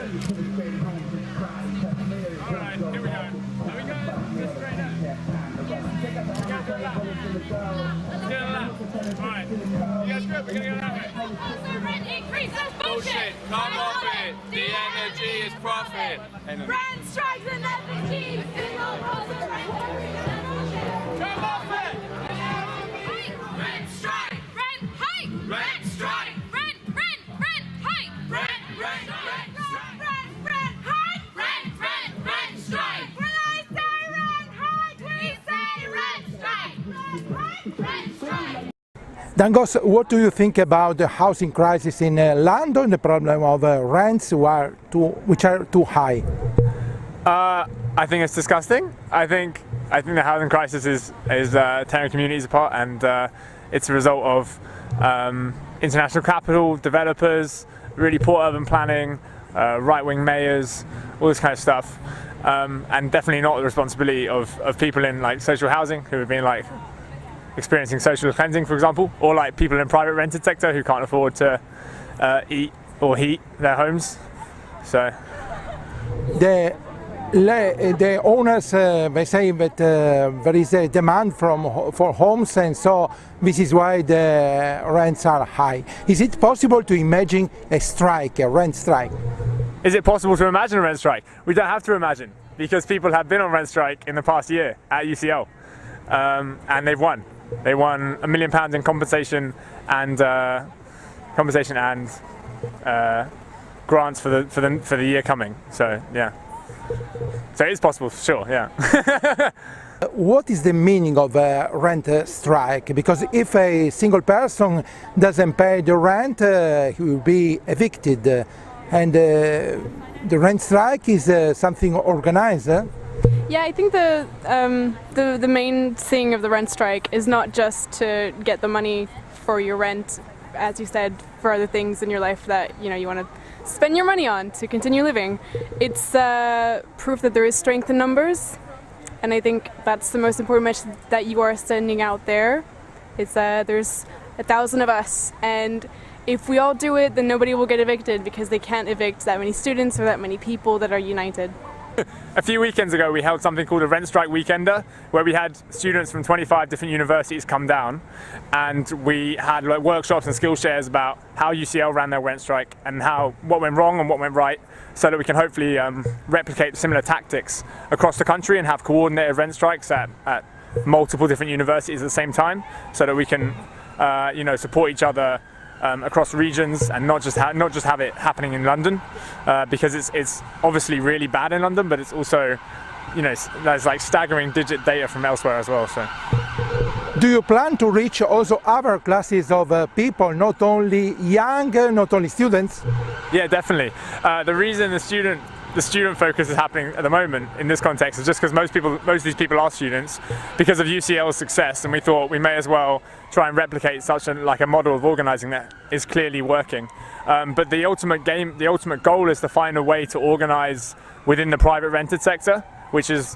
Alright, here we go. Are we going just straight up? We're going to do a lap. Let's do a lap. Alright. You guys good? We're going to go that way. Rent increase, that's bullshit. Come off it. The energy is profit. Rent strikes and FNGs. Come off it. Rent strike. Rent hike. Rent strike. Rent hike. Rent strike. When I say rent hike, we say rent strike. Rent strike. Dangos, what do you think about the housing crisis in London, the problem of rents which are too high? I think it's disgusting. I think the housing crisis is tearing communities apart, and it's a result of international capital, developers, really poor urban planning, right-wing mayors, all this kind of stuff, and definitely not the responsibility of people in like social housing who have been like experiencing social cleansing, for example, or like people in private rented sector who can't afford to eat or heat their homes. So The owners they say that there is a demand for homes, and so this is why the rents are high. Is it possible to imagine a strike, a rent strike? is it possible to imagine a rent strike? We don't have to imagine, because people have been on rent strike in the past year at UCL, and they've won. They won £1 million in compensation and grants for the year coming. So yeah, so it's possible for sure. Yeah. What is the meaning of a rent strike? Because if a single person doesn't pay the rent, he will be evicted, and the rent strike is something organized. Yeah, I think the main thing of the rent strike is not just to get the money for your rent, as you said, for other things in your life that you want to spend your money on to continue living. It's proof that there is strength in numbers, and I think that's the most important message that you are sending out there. It's there's 1,000 of us, and if we all do it, then nobody will get evicted, because they can't evict that many students or that many people that are united. A few weekends ago we held something called a Rent Strike Weekender, where we had students from 25 different universities come down, and we had like workshops and skill shares about how UCL ran their rent strike and what went wrong and what went right, so that we can hopefully replicate similar tactics across the country and have coordinated rent strikes at multiple different universities at the same time, so that we can support each other across regions, and not just have it happening in London, because it's obviously really bad in London, but it's also, there's like staggering digit data from elsewhere as well. So, do you plan to reach also other classes of people, not only young, not only students? Yeah, definitely. The reason the student focus is happening at the moment in this context is just because most of these people are students, because of UCL's success, and we thought we may as well try and replicate such a model of organising that is clearly working. But the ultimate goal is to find a way to organise within the private rented sector, which is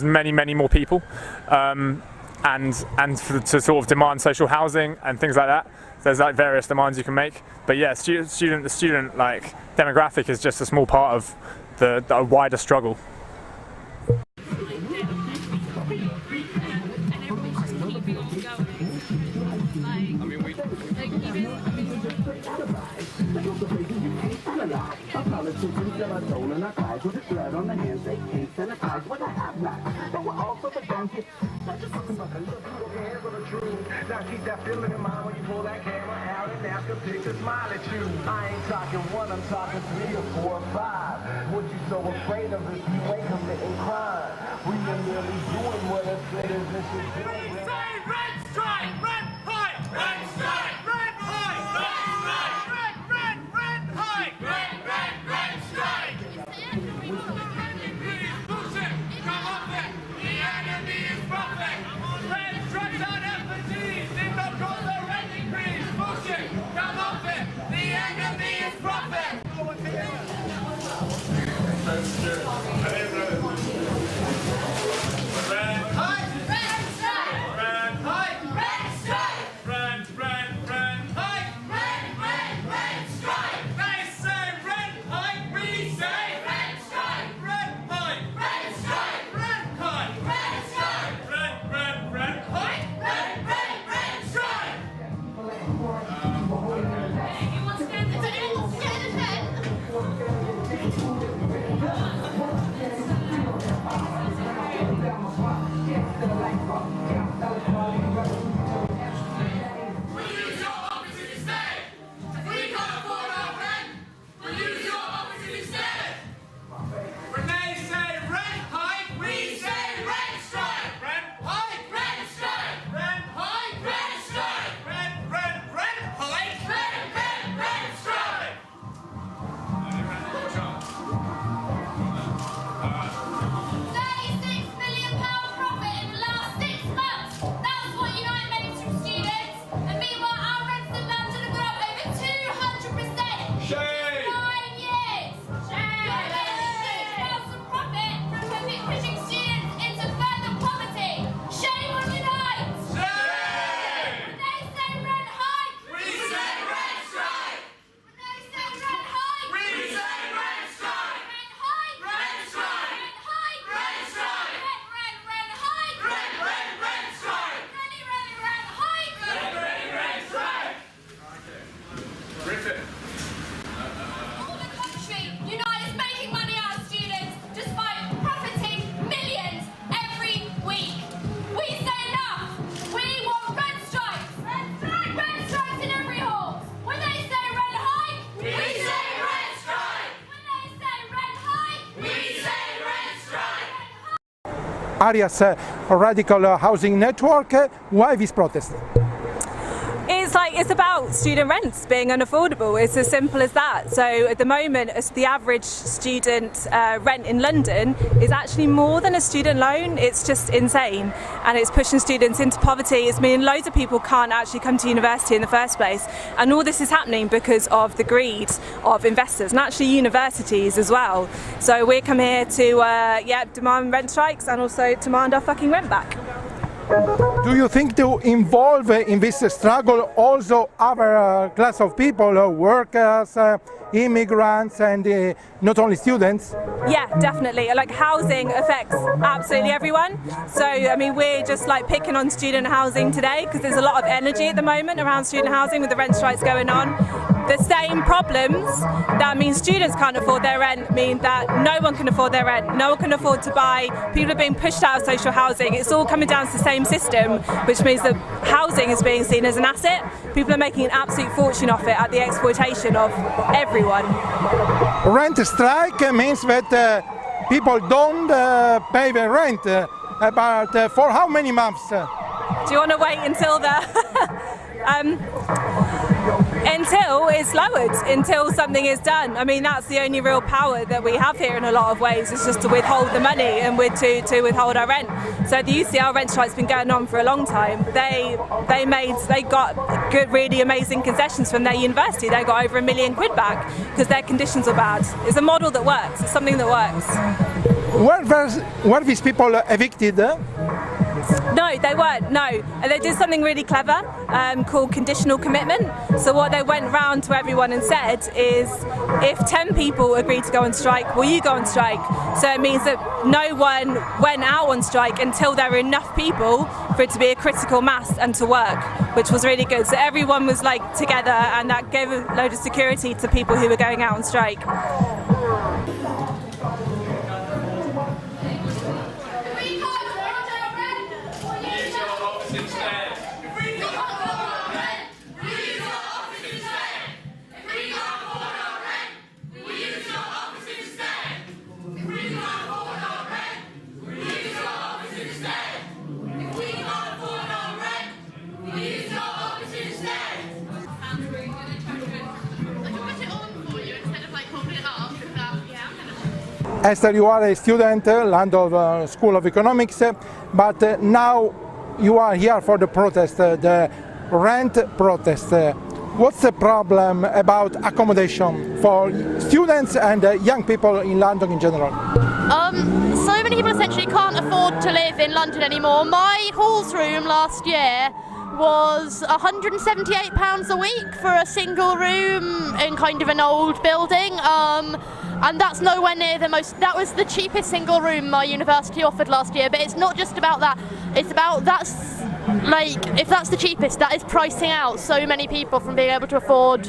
many more people, and to sort of demand social housing and things like that. There's like various demands you can make, but yeah, the student like demographic is just a small part of the wider struggle. Now keep that feeling in mind when you pull that camera out and ask a picture, smile at you. I ain't talking one, I'm talking 3 or 4 or 5. What you so afraid of if you ain't committing crime? We are merely doing what a citizen should do. We say rent strike, rent hike, rent strike, rent hike, rent strike, rent hike, rent strike. Bullshit, come up there. The enemy is profit. Rent strikes on FNGs. Did not cause the rent increase. Bullshit, come up there. The enemy is profit. Rent Shame! 9 years! Shame! Some profit from pushing students into further poverty. Shame on Unite! Shame! When they say rent hike! We say rent strike! When they say rent hike! We say rent strike! Rent hike! Rent strike! Rent hike! Rent strike! Rent hike! Rent strike! Rent hike! Rent strike! Griffin. All the country, Unite is making money out of students despite profiting millions every week. We say enough. We want rent strikes. Rent strikes in every hall. When they say rent hike, We say rent strike! when they say rent hike, We say rent strike! Arias Radical Housing Network, why this protest? It's about student rents being unaffordable. It's as simple as that. So at the moment, the average student rent in London is actually more than a student loan. It's just insane, and it's pushing students into poverty. It's meaning loads of people can't actually come to university in the first place, and all this is happening because of the greed of investors and actually universities as well. So we come here to demand rent strikes and also demand our fucking rent back. Do you think to involve in this struggle also other class of people, workers, immigrants, and not only students? Yeah, definitely. Like, housing affects absolutely everyone. So, I mean, we're just like picking on student housing today because there's a lot of energy at the moment around student housing with the rent strikes going on. The same problems that mean students can't afford their rent mean that no one can afford their rent, no one can afford to buy, people are being pushed out of social housing. It's all coming down to the same system, which means that housing is being seen as an asset. People are making an absolute fortune off it at the exploitation of everyone. Rent strike means that people don't pay their rent, but for how many months? Do you want to wait until until it's lowered, until something is done? I mean, that's the only real power that we have here in a lot of ways, is just to withhold the money and to withhold our rent. So the UCL rent strike's been going on for a long time. They got good, really amazing concessions from their university. They got over £1 million back because their conditions were bad. It's a model that works. It's something that works. Were these people evicted? No, they weren't, no. And they did something really clever called conditional commitment. So what they went round to everyone and said is, if 10 people agree to go on strike, will you go on strike? So it means that no one went out on strike until there were enough people for it to be a critical mass and to work, which was really good. So everyone was like together, and that gave a load of security to people who were going out on strike. if we can't afford our rent, we'll use our Office instead! If we can't afford our rent, we'll use our office instead. If we can't afford our rent, we'll use our office instead. If we can't afford our rent, we'll use our office instead. If we can't afford our rent, we'll use our office instead. Sounds really good, attraction. I can put it on for you instead of like holding it up. Esther, you are a student, London School of Economics, but now you are here for the protest, the rent protest. What's the problem about accommodation for students and young people in London in general? So many people essentially can't afford to live in London anymore. My halls room last year was £178 a week for a single room in kind of an old building. And that's nowhere near the most, that was the cheapest single room my university offered last year, but it's not just about that, it's about that's, like, if that's the cheapest, that is pricing out so many people from being able to afford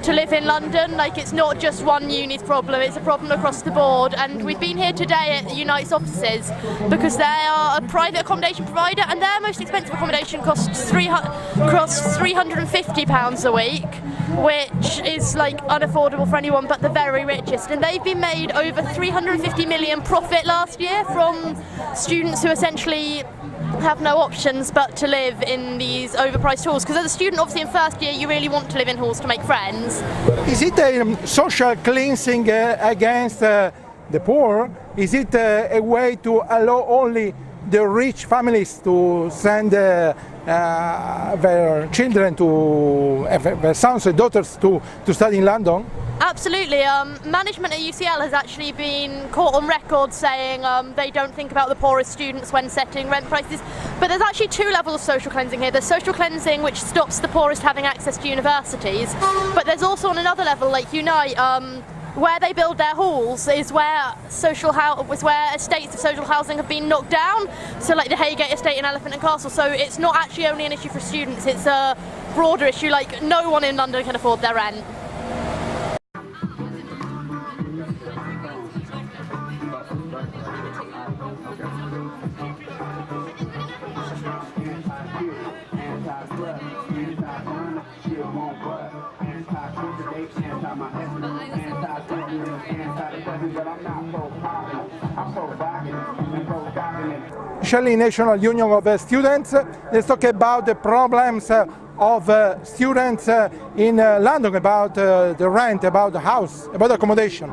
to live in London. Like, it's not just one uni's problem, it's a problem across the board. And we've been here today at Unite's offices because they are a private accommodation provider, and their most expensive accommodation costs £350 a week, which is like unaffordable for anyone but the very richest. And they've been made over 350 million profit last year from students who essentially have no options but to live in these overpriced halls. Because as a student, obviously in first year, you really want to live in halls to make friends. Is it a social cleansing against the poor? Is it a way to allow only the rich families to send their children, to their sons and daughters to study in London? absolutely. Management at UCL has actually been caught on record saying they don't think about the poorest students when setting rent prices. But there's actually two levels of social cleansing here. There's social cleansing, which stops the poorest having access to universities. But there's also on another level, like Unite, where they build their halls is where estates of social housing have been knocked down. So like the Haygate estate in Elephant and Castle. So it's not actually only an issue for students, it's a broader issue. Like no one in London can afford their rent. Shelley National Union of Students, let's talk about the problems of students in London, about the rent, about the house, about accommodation.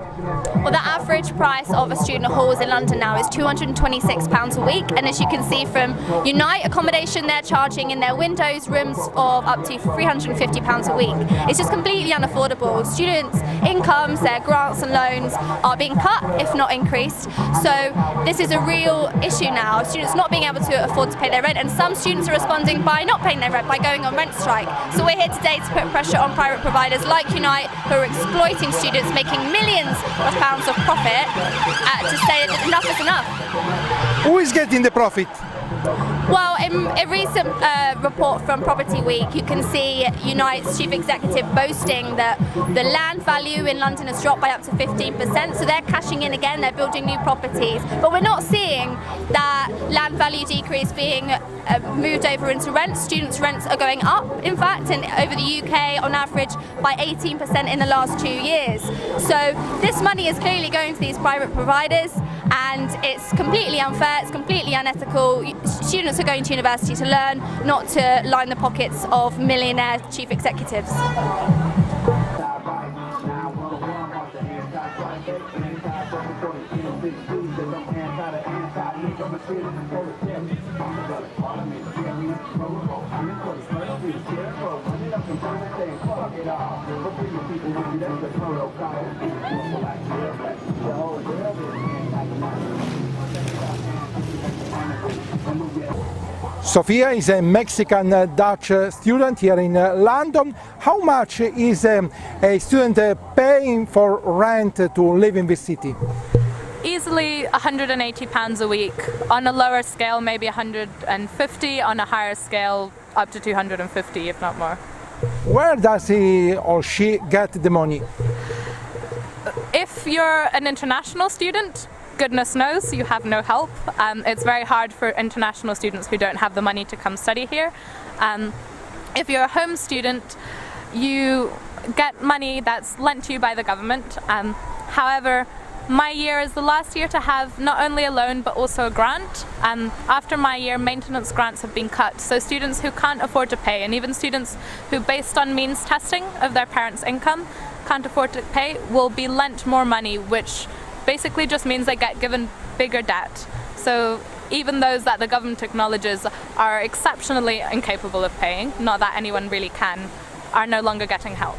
Well, the average price of a student halls in London now is £226 a week, and as you can see from Unite accommodation, they're charging in their windows rooms of up to £350 a week. It's just completely unaffordable. Students' incomes, their grants and loans are being cut, if not increased. So this is a real issue now. Students not being able to afford to pay their rent, and some students are responding by not paying their rent, by going on rent strike. So we're here today to put pressure on private providers like Unite, who are exploiting students, making millions of pounds of profit, to say that enough is enough. Who is getting the profit? Well, in a recent report from Property Week, you can see Unite's chief executive boasting that the land value in London has dropped by up to 15%, so they're cashing in again, they're building new properties. But we're not seeing that land value decrease being moved over into rent. Students' rents are going up, in fact, and over the UK on average by 18% in the last 2 years. So this money is clearly going to these private providers, and it's completely unfair, it's completely unethical. Students are going to university to learn, not to line the pockets of millionaire chief executives. Sofia is a Mexican-Dutch student here in London. How much is a student paying for rent to live in this city? Easily £180 a week. On a lower scale, maybe 150. On a higher scale, up to 250, if not more. Where does he or she get the money? If you're an international student, goodness knows you have no help. It's very hard for international students who don't have the money to come study here. If you're a home student, you get money that's lent to you by the government. However, my year is the last year to have not only a loan but also a grant. After my year, maintenance grants have been cut, so students who can't afford to pay, and even students who, based on means testing of their parents' income, can't afford to pay, will be lent more money, which basically just means they get given bigger debt. So even those that the government acknowledges are exceptionally incapable of paying, not that anyone really can, are no longer getting help.